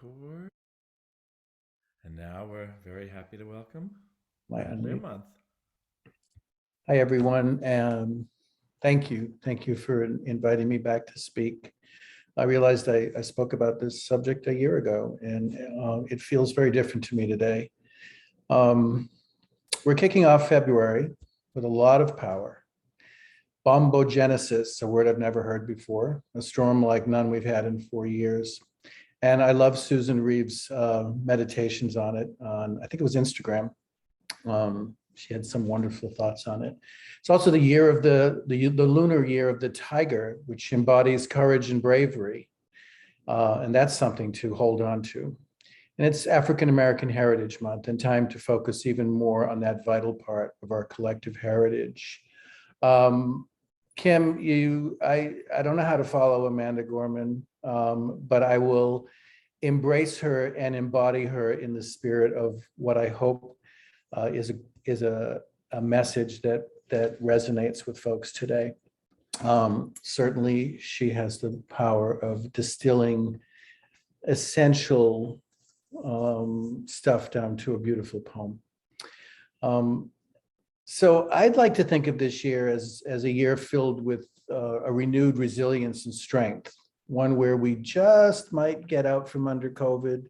Record. And now we're very happy to welcome My unmute. Learmonth. Hi, everyone. Thank you. Thank you for inviting me back to speak. I realized I spoke about this subject a year ago, and it feels very different to me today. We're kicking off February with a lot of power. Bombogenesis, a word I've never heard before, a storm like none we've had in 4 years. And I love Susan Reeves' meditations on it, I think it was Instagram. She had some wonderful thoughts on it. It's also the year of the lunar year of the tiger, which embodies courage and bravery. And that's something to hold on to. And it's African American Heritage Month, and time to focus even more on that vital part of our collective heritage. Kim, I don't know how to follow Amanda Gorman, but I will embrace her and embody her in the spirit of what I hope is a message that resonates with folks today. Certainly, she has the power of distilling essential stuff down to a beautiful poem. So I'd like to think of this year as a year filled with a renewed resilience and strength, one where we just might get out from under COVID,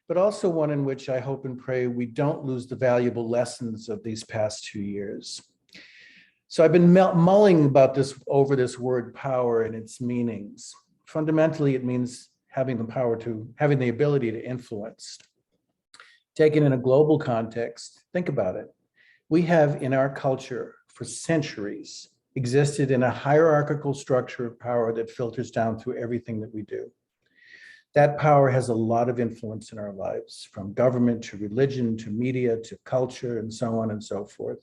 but also one in which I hope and pray we don't lose the valuable lessons of these past 2 years. So I've been mulling about over this word power and its meanings. Fundamentally, it means having the ability to influence. Taken in a global context, think about it. We have in our culture for centuries existed in a hierarchical structure of power that filters down through everything that we do. That power has a lot of influence in our lives, from government to religion to media to culture and so on and so forth.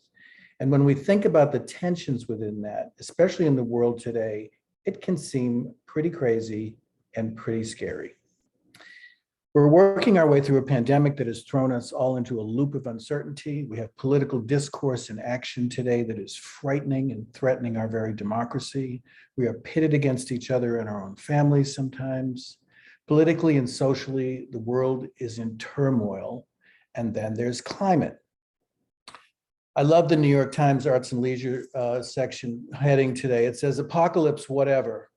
And when we think about the tensions within that, especially in the world today, it can seem pretty crazy and pretty scary. We're working our way through a pandemic that has thrown us all into a loop of uncertainty. We have political discourse and action today that is frightening and threatening our very democracy. We are pitted against each other in our own families sometimes. Politically and socially, the world is in turmoil. And then there's climate. I love the New York Times Arts and Leisure section heading today. It says, apocalypse whatever.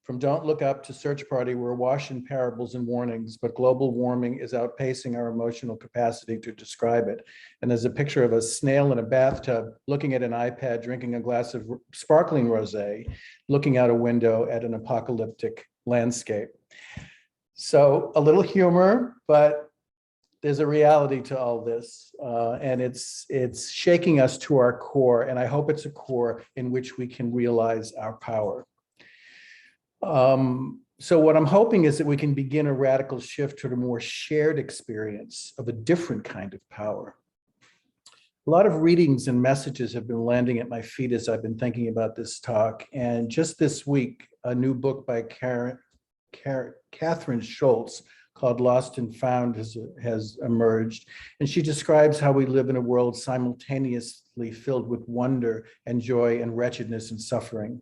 From Don't Look Up to Search Party, we're awash in parables and warnings, but global warming is outpacing our emotional capacity to describe it. And there's a picture of a snail in a bathtub looking at an iPad, drinking a glass of sparkling rosé, looking out a window at an apocalyptic landscape. So a little humor, but there's a reality to all this, and it's shaking us to our core, and I hope it's a core in which we can realize our power. So what I'm hoping is that we can begin a radical shift toward a more shared experience of a different kind of power. A lot of readings and messages have been landing at my feet as I've been thinking about this talk, and just this week, a new book by Catherine Schultz called Lost and Found has emerged. And she describes how we live in a world simultaneously filled with wonder and joy and wretchedness and suffering,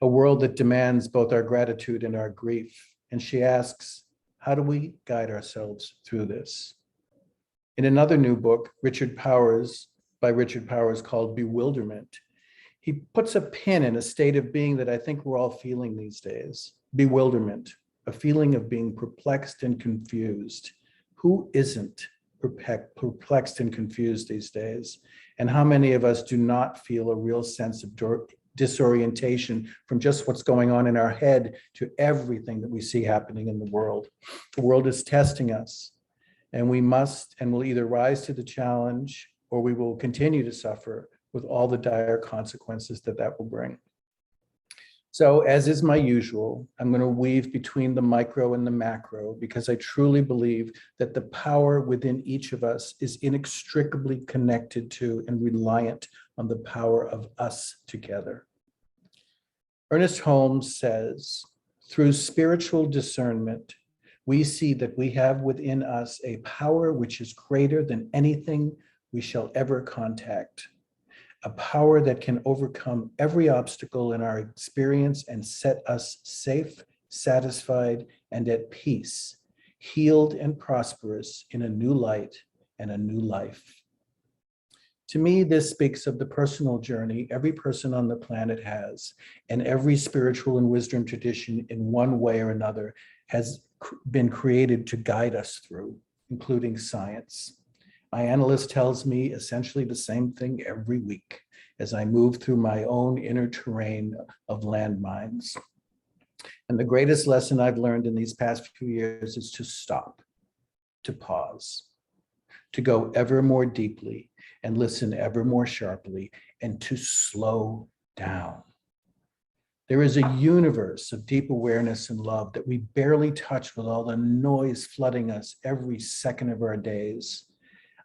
a world that demands both our gratitude and our grief. And she asks, how do we guide ourselves through this? In another new book, by Richard Powers called Bewilderment, he puts a pin in a state of being that I think we're all feeling these days, bewilderment. A feeling of being perplexed and confused. Who isn't perplexed and confused these days? And how many of us do not feel a real sense of disorientation from just what's going on in our head to everything that we see happening in the world? The world is testing us, and we must and will either rise to the challenge or we will continue to suffer with all the dire consequences that will bring. So as is my usual, I'm going to weave between the micro and the macro because I truly believe that the power within each of us is inextricably connected to and reliant on the power of us together. Ernest Holmes says, through spiritual discernment, we see that we have within us a power which is greater than anything we shall ever contact. A power that can overcome every obstacle in our experience and set us safe, satisfied, and at peace healed and prosperous in a new light and a new life. To me, this speaks of the personal journey every person on the planet has, and every spiritual and wisdom tradition in one way or another has been created to guide us through, including science. My analyst tells me essentially the same thing every week as I move through my own inner terrain of landmines. And the greatest lesson I've learned in these past few years is to stop, to pause, to go ever more deeply and listen ever more sharply, and to slow down. There is a universe of deep awareness and love that we barely touch with all the noise flooding us every second of our days.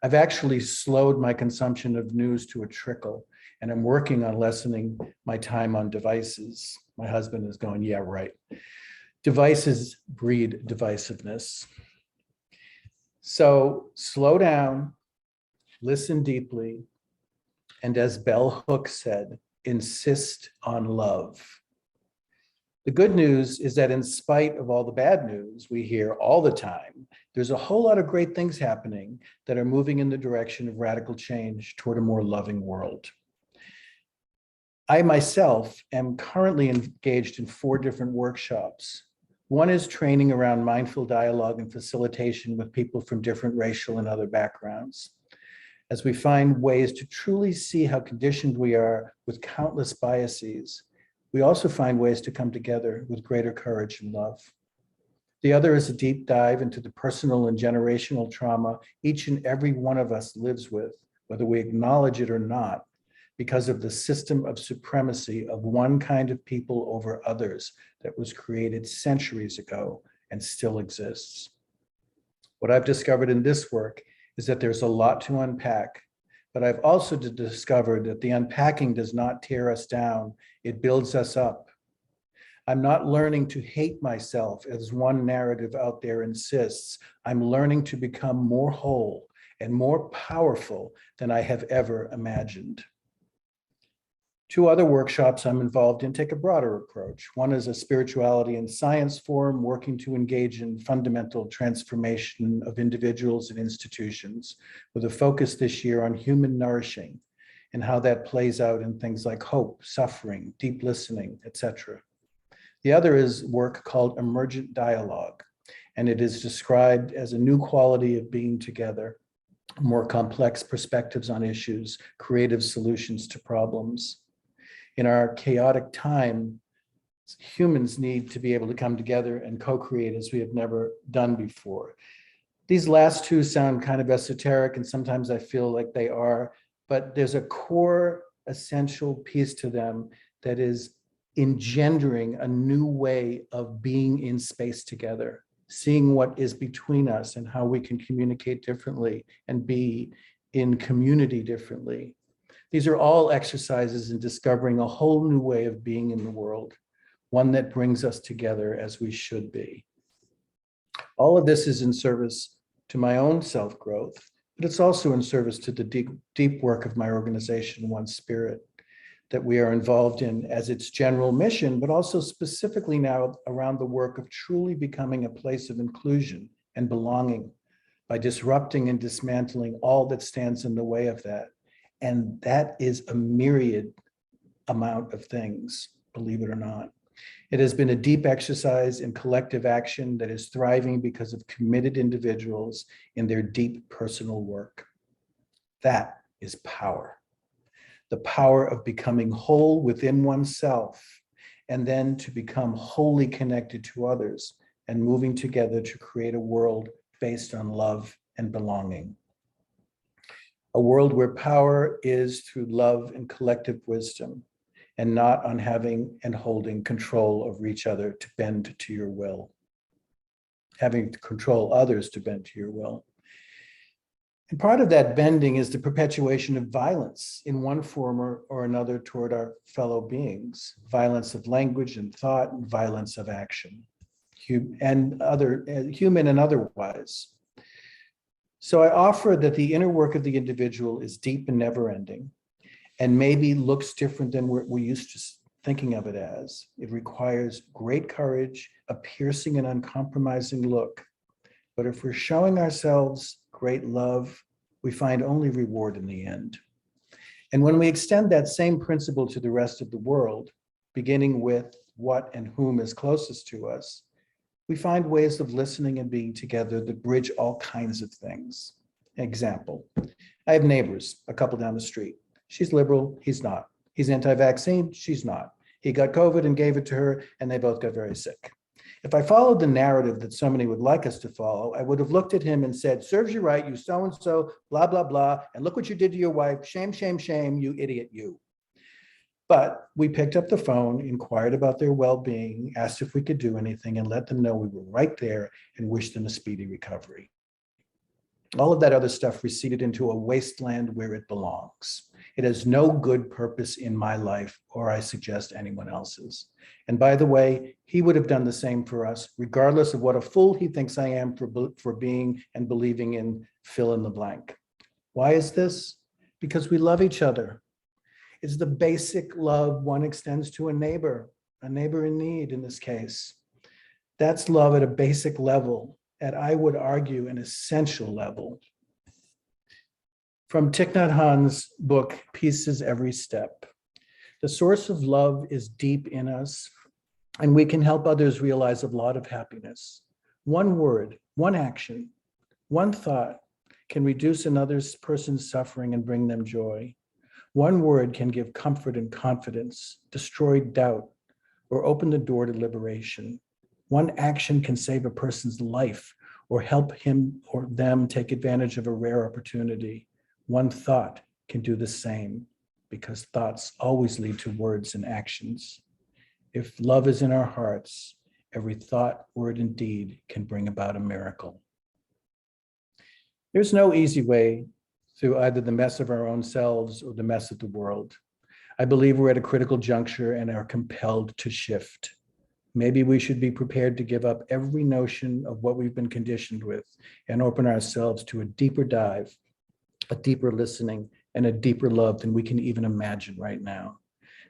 I've actually slowed my consumption of news to a trickle, and I'm working on lessening my time on devices. My husband is going, yeah, right. Devices breed divisiveness. So slow down, listen deeply, and as Bell Hooks said, insist on love. The good news is that in spite of all the bad news we hear all the time, there's a whole lot of great things happening that are moving in the direction of radical change toward a more loving world. I myself am currently engaged in 4 different workshops. One is training around mindful dialogue and facilitation with people from different racial and other backgrounds, as we find ways to truly see how conditioned we are with countless biases. We also find ways to come together with greater courage and love. The other is a deep dive into the personal and generational trauma each and every one of us lives with, whether we acknowledge it or not, because of the system of supremacy of one kind of people over others that was created centuries ago and still exists. What I've discovered in this work is that there's a lot to unpack, but I've also discovered that the unpacking does not tear us down, it builds us up. I'm not learning to hate myself as one narrative out there insists. I'm learning to become more whole and more powerful than I have ever imagined. 2 other workshops I'm involved in take a broader approach. One is a spirituality and science forum working to engage in fundamental transformation of individuals and institutions, with a focus this year on human nourishing and how that plays out in things like hope, suffering, deep listening, etc. The other is work called emergent dialogue, and it is described as a new quality of being together, more complex perspectives on issues, creative solutions to problems. In our chaotic time, humans need to be able to come together and co-create as we have never done before. These last 2 sound kind of esoteric, and sometimes I feel like they are, but there's a core essential piece to them that is engendering a new way of being in space together, seeing what is between us and how we can communicate differently and be in community differently. These are all exercises in discovering a whole new way of being in the world, one that brings us together as we should be. All of this is in service to my own self-growth, but it's also in service to the deep work of my organization, One Spirit, that we are involved in as its general mission, but also specifically now around the work of truly becoming a place of inclusion and belonging by disrupting and dismantling all that stands in the way of that. And that is a myriad amount of things, believe it or not. It has been a deep exercise in collective action that is thriving because of committed individuals in their deep personal work. That is power. The power of becoming whole within oneself, and then to become wholly connected to others and moving together to create a world based on love and belonging. A world where power is through love and collective wisdom, and not on having and holding control over each other to bend to your will. Having to control others to bend to your will. And part of that bending is the perpetuation of violence in one form or another toward our fellow beings. Violence of language and thought, and violence of action, human and otherwise. So I offer that the inner work of the individual is deep and never-ending, and maybe looks different than we're used to thinking of it as. It requires great courage, a piercing and uncompromising look, But if we're showing ourselves great love, we find only reward in the end. And when we extend that same principle to the rest of the world, beginning with what and whom is closest to us, we find ways of listening and being together that bridge all kinds of things. Example, I have neighbors, a couple down the street. She's liberal, he's not. He's anti-vaccine, she's not. He got COVID and gave it to her, and they both got very sick. If I followed the narrative that so many would like us to follow, I would have looked at him and said, serves you right, you so-and-so, blah, blah, blah, and look what you did to your wife, shame, shame, shame, you idiot, you. But we picked up the phone, inquired about their well-being, asked if we could do anything, and let them know we were right there and wished them a speedy recovery. All of that other stuff receded into a wasteland where it belongs. It has no good purpose in my life, or I suggest anyone else's. And by the way, he would have done the same for us, regardless of what a fool he thinks I am for being and believing in fill in the blank. Why is this? Because we love each other. It's the basic love one extends to a neighbor in need in this case. That's love at a basic level, at I would argue an essential level. From Thich Nhat Hanh's book, Peace is Every Step. The source of love is deep in us, and we can help others realize a lot of happiness. One word, one action, one thought can reduce another person's suffering and bring them joy. One word can give comfort and confidence, destroy doubt, or open the door to liberation. One action can save a person's life or help him or them take advantage of a rare opportunity. One thought can do the same, because thoughts always lead to words and actions. If love is in our hearts, every thought, word, and deed can bring about a miracle. There's no easy way through either the mess of our own selves or the mess of the world. I believe we're at a critical juncture and are compelled to shift. Maybe we should be prepared to give up every notion of what we've been conditioned with and open ourselves to a deeper dive, a deeper listening, and a deeper love than we can even imagine right now.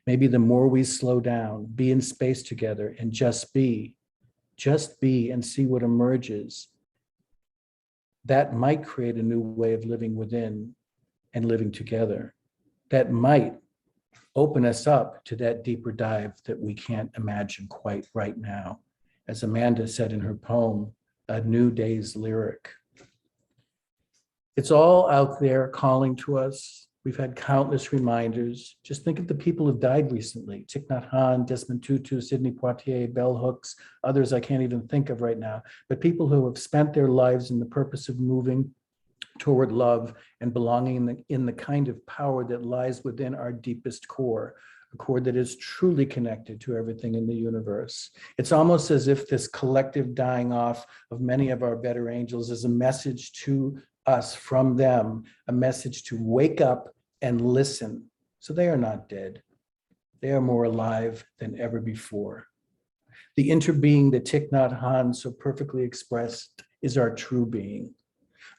Maybe the more we slow down, be in space together, and just be and see what emerges, that might create a new way of living within and living together. That might open us up to that deeper dive that we can't imagine quite right now. As Amanda said in her poem, A New Day's Lyric. It's all out there calling to us. We've had countless reminders. Just think of the people who've died recently. Thich Nhat Hanh, Desmond Tutu, Sidney Poitier, Bell Hooks, others I can't even think of right now, but people who have spent their lives in the purpose of moving toward love and belonging in the kind of power that lies within our deepest core, a core that is truly connected to everything in the universe. It's almost as if this collective dying off of many of our better angels is a message to us from them, a message to wake up and listen. So they are not dead. They are more alive than ever before. The interbeing that Thich Nhat Hanh so perfectly expressed is our true being.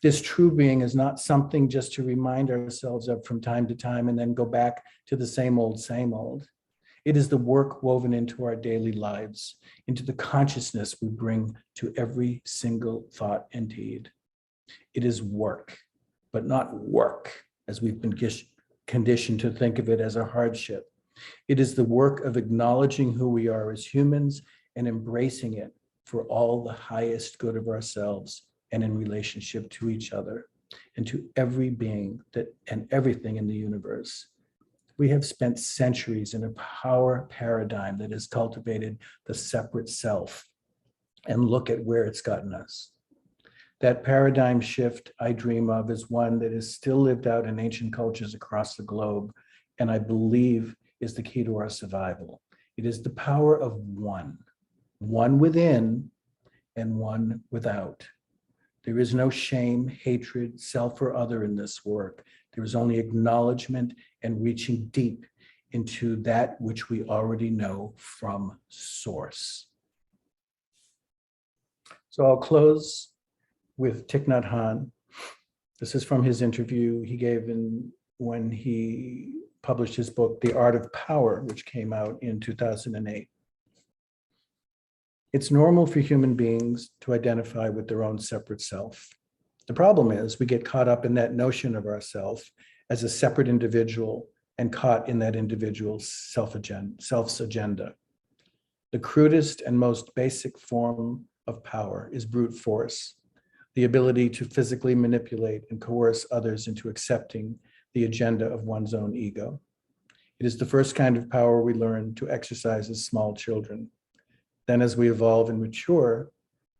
This true being is not something just to remind ourselves of from time to time and then go back to the same old, same old. It is the work woven into our daily lives, into the consciousness we bring to every single thought and deed. It is work, but not work as we've been conditioned to think of it as a hardship. It is the work of acknowledging who we are as humans and embracing it for all the highest good of ourselves and in relationship to each other and to every being and everything in the universe. We have spent centuries in a power paradigm that has cultivated the separate self, and look at where it's gotten us. That paradigm shift I dream of is one that is still lived out in ancient cultures across the globe, and I believe is the key to our survival. It is the power of one within and one without. There is no shame, hatred, self or other in this work. There is only acknowledgement and reaching deep into that which we already know from source. So I'll close with Thich Nhat Hanh. This is from his interview he gave when he published his book, The Art of Power, which came out in 2008. It's normal for human beings to identify with their own separate self. The problem is we get caught up in that notion of ourself as a separate individual and caught in that individual's self's agenda. The crudest and most basic form of power is brute force, the ability to physically manipulate and coerce others into accepting the agenda of one's own ego. It is the first kind of power we learn to exercise as small children. Then as we evolve and mature,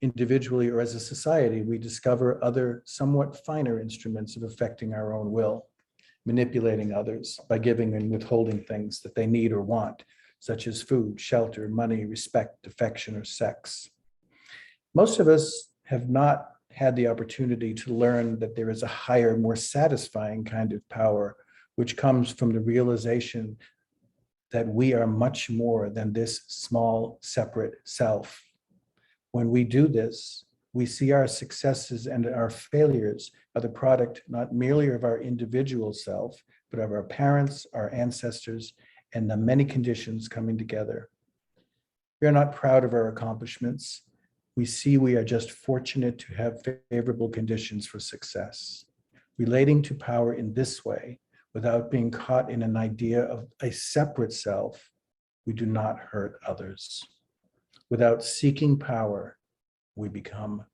individually or as a society, we discover other somewhat finer instruments of affecting our own will, manipulating others by giving and withholding things that they need or want, such as food, shelter, money, respect, affection, or sex. Most of us have not had the opportunity to learn that there is a higher, more satisfying kind of power, which comes from the realization that we are much more than this small, separate self. When we do this, we see our successes and our failures are the product not merely of our individual self, but of our parents, our ancestors, and the many conditions coming together. We are not proud of our accomplishments. We see we are just fortunate to have favorable conditions for success. Relating to power in this way, without being caught in an idea of a separate self, we do not hurt others. Without seeking power, we become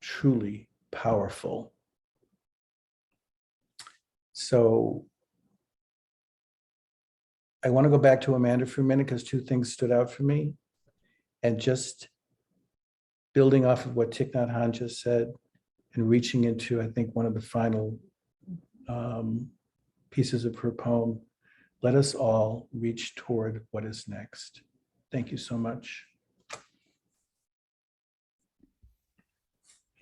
truly powerful. So I want to go back to Amanda for a minute because two things stood out for me. And just building off of what Thich Nhat Hanh just said and reaching into, I think, one of the final pieces of her poem, let us all reach toward what is next. Thank you so much.